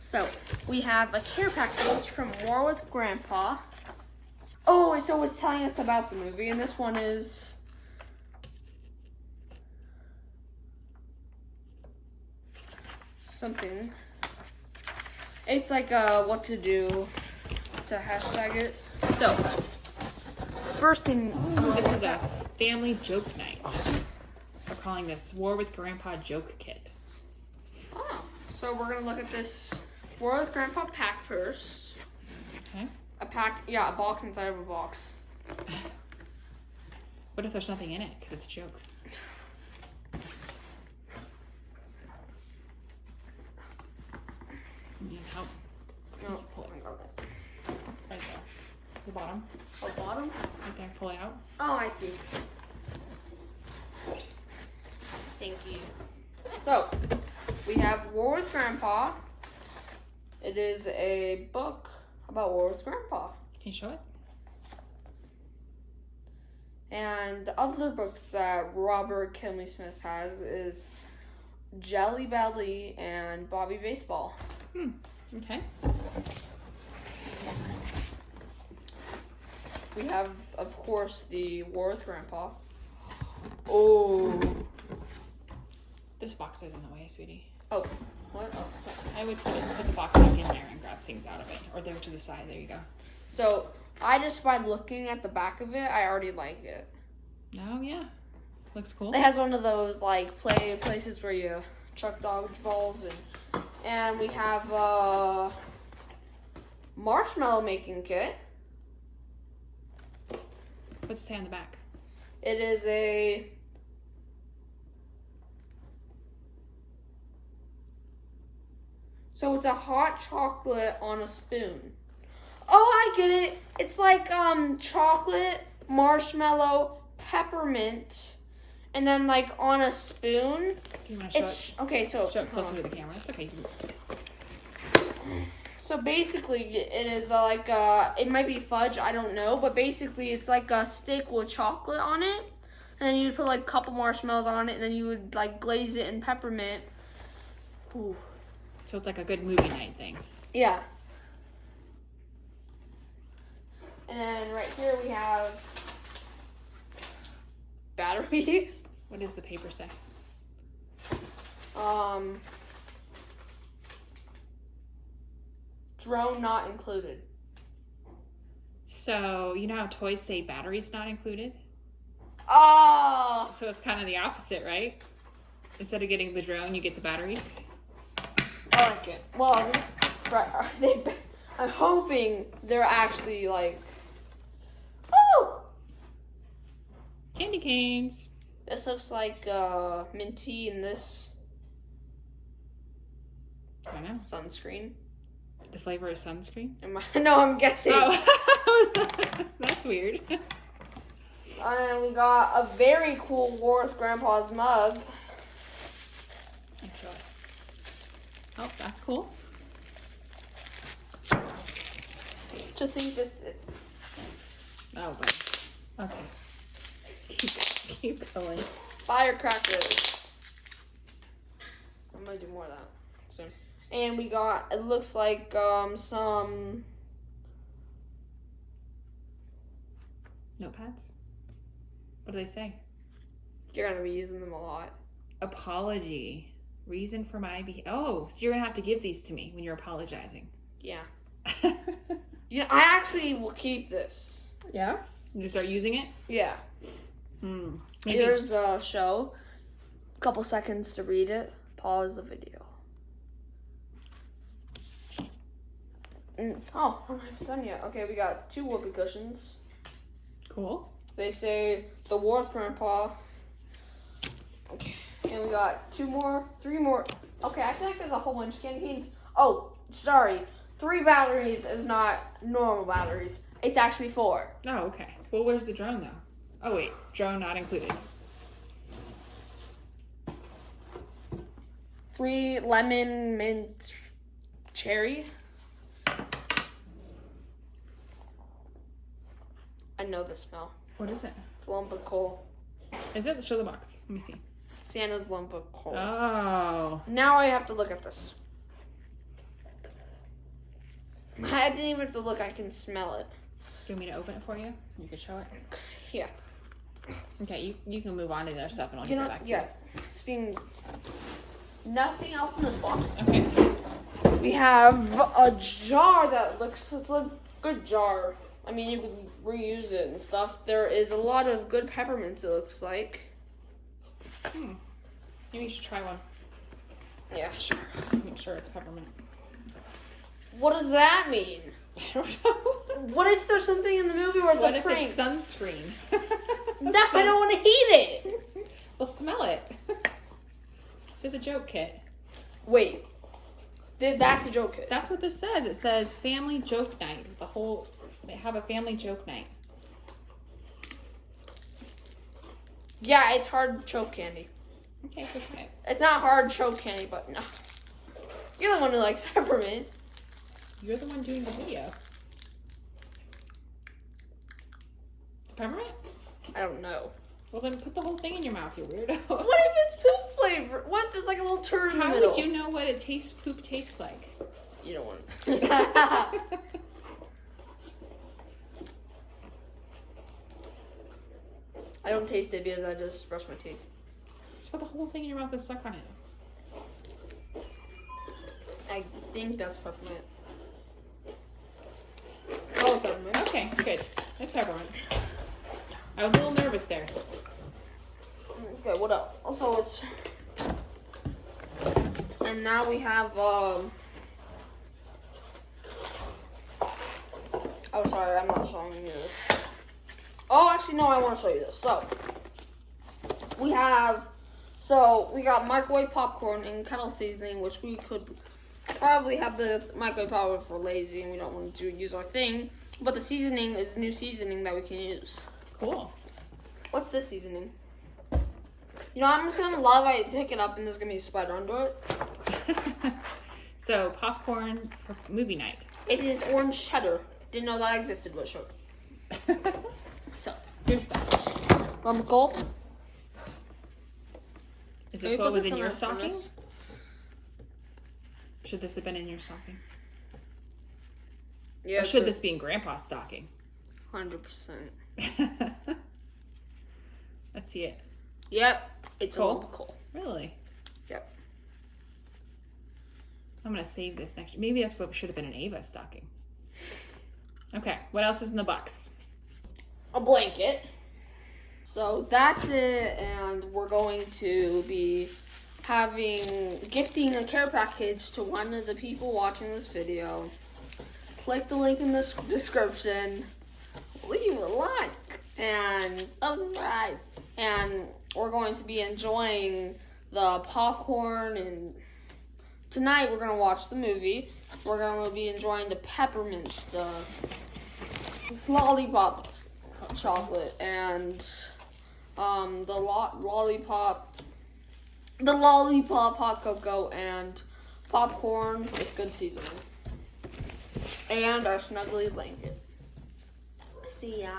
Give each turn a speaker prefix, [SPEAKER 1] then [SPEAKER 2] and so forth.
[SPEAKER 1] So, we have a care package from War with Grandpa. Oh, so it's telling us about the movie, and this one is... something. It's like what to do to hashtag it. So, first thing...
[SPEAKER 2] This is a family joke night. We're calling this War with Grandpa Joke Kit.
[SPEAKER 1] Oh, so we're going to look at this War with Grandpa pack first.
[SPEAKER 2] Okay.
[SPEAKER 1] A box inside of a box.
[SPEAKER 2] What if there's nothing in it? Because it's a joke. Need help?
[SPEAKER 1] No,
[SPEAKER 2] Pull it
[SPEAKER 1] okay.
[SPEAKER 2] right there. The bottom.
[SPEAKER 1] The bottom?
[SPEAKER 2] Right there. Pull it out.
[SPEAKER 1] Oh, I see. Thank you. So, we have War with Grandpa. It is a book about War with Grandpa.
[SPEAKER 2] Can you show it?
[SPEAKER 1] And the other books that Robert Kinley Smith has is Jelly Belly and Bobby Baseball.
[SPEAKER 2] Okay.
[SPEAKER 1] We have, of course, the War with Grandpa. Oh.
[SPEAKER 2] This box is in the way, sweetie.
[SPEAKER 1] Oh. What? Oh.
[SPEAKER 2] I would put the box back in there and grab things out of it. Or there to the side. There you go.
[SPEAKER 1] So, I just, by looking at the back of it, I already like it.
[SPEAKER 2] Oh, yeah. Looks cool.
[SPEAKER 1] It has one of those, like, places where you chuck dodgeballs, and we have a marshmallow making kit.
[SPEAKER 2] What's it say on the back?
[SPEAKER 1] It is a... So it's a hot chocolate on a spoon. Oh, I get it. It's like chocolate, marshmallow, peppermint, and then like on a spoon.
[SPEAKER 2] Do you want to show it?
[SPEAKER 1] Okay, so
[SPEAKER 2] Show it closer to the camera. It's okay.
[SPEAKER 1] So basically, it is like it might be fudge, I don't know, but basically it's like a stick with chocolate on it, and then you'd put like a couple marshmallows on it, and then you would like glaze it in peppermint. Ooh.
[SPEAKER 2] So it's like a good movie night thing.
[SPEAKER 1] Yeah. And then right here we have batteries.
[SPEAKER 2] What does the paper say?
[SPEAKER 1] Drone not included.
[SPEAKER 2] So, you know how toys say batteries not included?
[SPEAKER 1] Oh!
[SPEAKER 2] So it's kind of the opposite, right? Instead of getting the drone, you get the batteries.
[SPEAKER 1] I like it. Well, I'm hoping they're actually like... Oh!
[SPEAKER 2] Candy canes.
[SPEAKER 1] This looks like minty and this
[SPEAKER 2] I know.
[SPEAKER 1] sunscreen.
[SPEAKER 2] The flavor is sunscreen?
[SPEAKER 1] No, I'm guessing.
[SPEAKER 2] Oh, that's weird.
[SPEAKER 1] And we got a very cool War with Grandpa's mug.
[SPEAKER 2] Enjoy. Oh, that's cool.
[SPEAKER 1] To think this...
[SPEAKER 2] Oh, but okay. Keep going.
[SPEAKER 1] Firecrackers. I'm gonna do more of that soon. And we got, it looks like some...
[SPEAKER 2] Notepads? What do they say?
[SPEAKER 1] You're gonna be using them a lot.
[SPEAKER 2] Apology. Reason for my oh, so you're gonna have to give these to me when you're apologizing.
[SPEAKER 1] Yeah. You know, I actually will keep this.
[SPEAKER 2] Yeah? You start using it?
[SPEAKER 1] Yeah.
[SPEAKER 2] Maybe.
[SPEAKER 1] Here's the show. A couple seconds to read it. Pause the video. Oh, I'm not done yet. Okay, we got 2 whoopee cushions.
[SPEAKER 2] Cool.
[SPEAKER 1] They say the War with Grandpa. Okay. And we got 3 more. Okay, I feel like there's a whole bunch of candy canes. Oh, sorry. 3 batteries is not normal batteries. It's actually 4.
[SPEAKER 2] Oh, okay. Well, where's the drone, though? Oh, wait. Drone not included.
[SPEAKER 1] 3 lemon, mint, cherry. I know the smell.
[SPEAKER 2] What is it?
[SPEAKER 1] It's a lump of coal.
[SPEAKER 2] Is it? Show the box. Let me see.
[SPEAKER 1] Santa's lump of coal.
[SPEAKER 2] Oh.
[SPEAKER 1] Now I have to look at this. I didn't even have to look. I can smell it.
[SPEAKER 2] Do you want me to open it for you? You can show it.
[SPEAKER 1] Yeah.
[SPEAKER 2] Okay, you can move on to their stuff and I'll
[SPEAKER 1] You
[SPEAKER 2] get
[SPEAKER 1] know,
[SPEAKER 2] it back to
[SPEAKER 1] yeah. It's being nothing else in this box.
[SPEAKER 2] you. Okay.
[SPEAKER 1] We have a jar that looks, it's a good jar. I mean, you can reuse it and stuff. There is a lot of good peppermints, it looks like.
[SPEAKER 2] Maybe you should try one.
[SPEAKER 1] Yeah, sure.
[SPEAKER 2] Make sure it's peppermint.
[SPEAKER 1] What does that mean?
[SPEAKER 2] I don't know.
[SPEAKER 1] What if there's something in the movie where it's
[SPEAKER 2] What
[SPEAKER 1] a
[SPEAKER 2] if
[SPEAKER 1] prank?
[SPEAKER 2] it's sunscreen?
[SPEAKER 1] No, I don't want to eat it.
[SPEAKER 2] Well, smell it. This is a joke kit.
[SPEAKER 1] Wait. That's a joke kit.
[SPEAKER 2] That's what this says. It says family joke night. They have a family joke night.
[SPEAKER 1] Yeah, it's hard choke candy.
[SPEAKER 2] Okay, so try it.
[SPEAKER 1] It's not hard choke candy, but no. You're the one who likes peppermint.
[SPEAKER 2] You're the one doing the video. Peppermint?
[SPEAKER 1] I don't know.
[SPEAKER 2] Well, then put the whole thing in your mouth, you weirdo.
[SPEAKER 1] What if it's poop flavor? What? There's like a little turd in the
[SPEAKER 2] How
[SPEAKER 1] middle.
[SPEAKER 2] would you know what poop tastes like?
[SPEAKER 1] You don't want it. I don't taste it because I just brush my teeth.
[SPEAKER 2] Just put the whole thing in your mouth and suck on it.
[SPEAKER 1] I think that's peppermint. Oh, peppermint.
[SPEAKER 2] Okay, good. It's peppermint. I was a little nervous there.
[SPEAKER 1] Okay, what else? Also, it's... And now we have, Oh, sorry, I'm not showing you this. Oh, actually, no, I want to show you this. So, we got microwave popcorn and kettle seasoning, which we could probably have the microwave popcorn for lazy and we don't want to use our thing. But the seasoning is new seasoning that we can use.
[SPEAKER 2] Cool.
[SPEAKER 1] What's this seasoning? You know, I'm just gonna love I pick it up and there's gonna be a spider under it.
[SPEAKER 2] So, popcorn for movie night.
[SPEAKER 1] It is orange cheddar. Didn't know that existed, but sure. So,
[SPEAKER 2] Here's that.
[SPEAKER 1] Nicole.
[SPEAKER 2] Is
[SPEAKER 1] Can
[SPEAKER 2] this
[SPEAKER 1] we
[SPEAKER 2] what
[SPEAKER 1] put
[SPEAKER 2] was
[SPEAKER 1] this
[SPEAKER 2] in
[SPEAKER 1] on
[SPEAKER 2] your
[SPEAKER 1] our
[SPEAKER 2] stocking?
[SPEAKER 1] furnace?
[SPEAKER 2] Should this have been in your stocking?
[SPEAKER 1] Yeah.
[SPEAKER 2] Or should this be in Grandpa's stocking?
[SPEAKER 1] 100%.
[SPEAKER 2] Let's see it.
[SPEAKER 1] Yep. It's
[SPEAKER 2] Coal?
[SPEAKER 1] a lump of coal.
[SPEAKER 2] Really?
[SPEAKER 1] Yep.
[SPEAKER 2] I'm going to save this next. Maybe that's what should have been in Ava's stocking. Okay, what else is in the box?
[SPEAKER 1] A blanket. So that's it, and we're going to be gifting a care package to one of the people watching this video. Click the link in the description, leave a like, and subscribe. And we're going to be enjoying the popcorn, and tonight we're going to watch the movie. We're going to be enjoying the peppermints, the lollipops, chocolate, and the lollipop hot cocoa, and popcorn with good seasoning, and our snuggly blanket. See ya.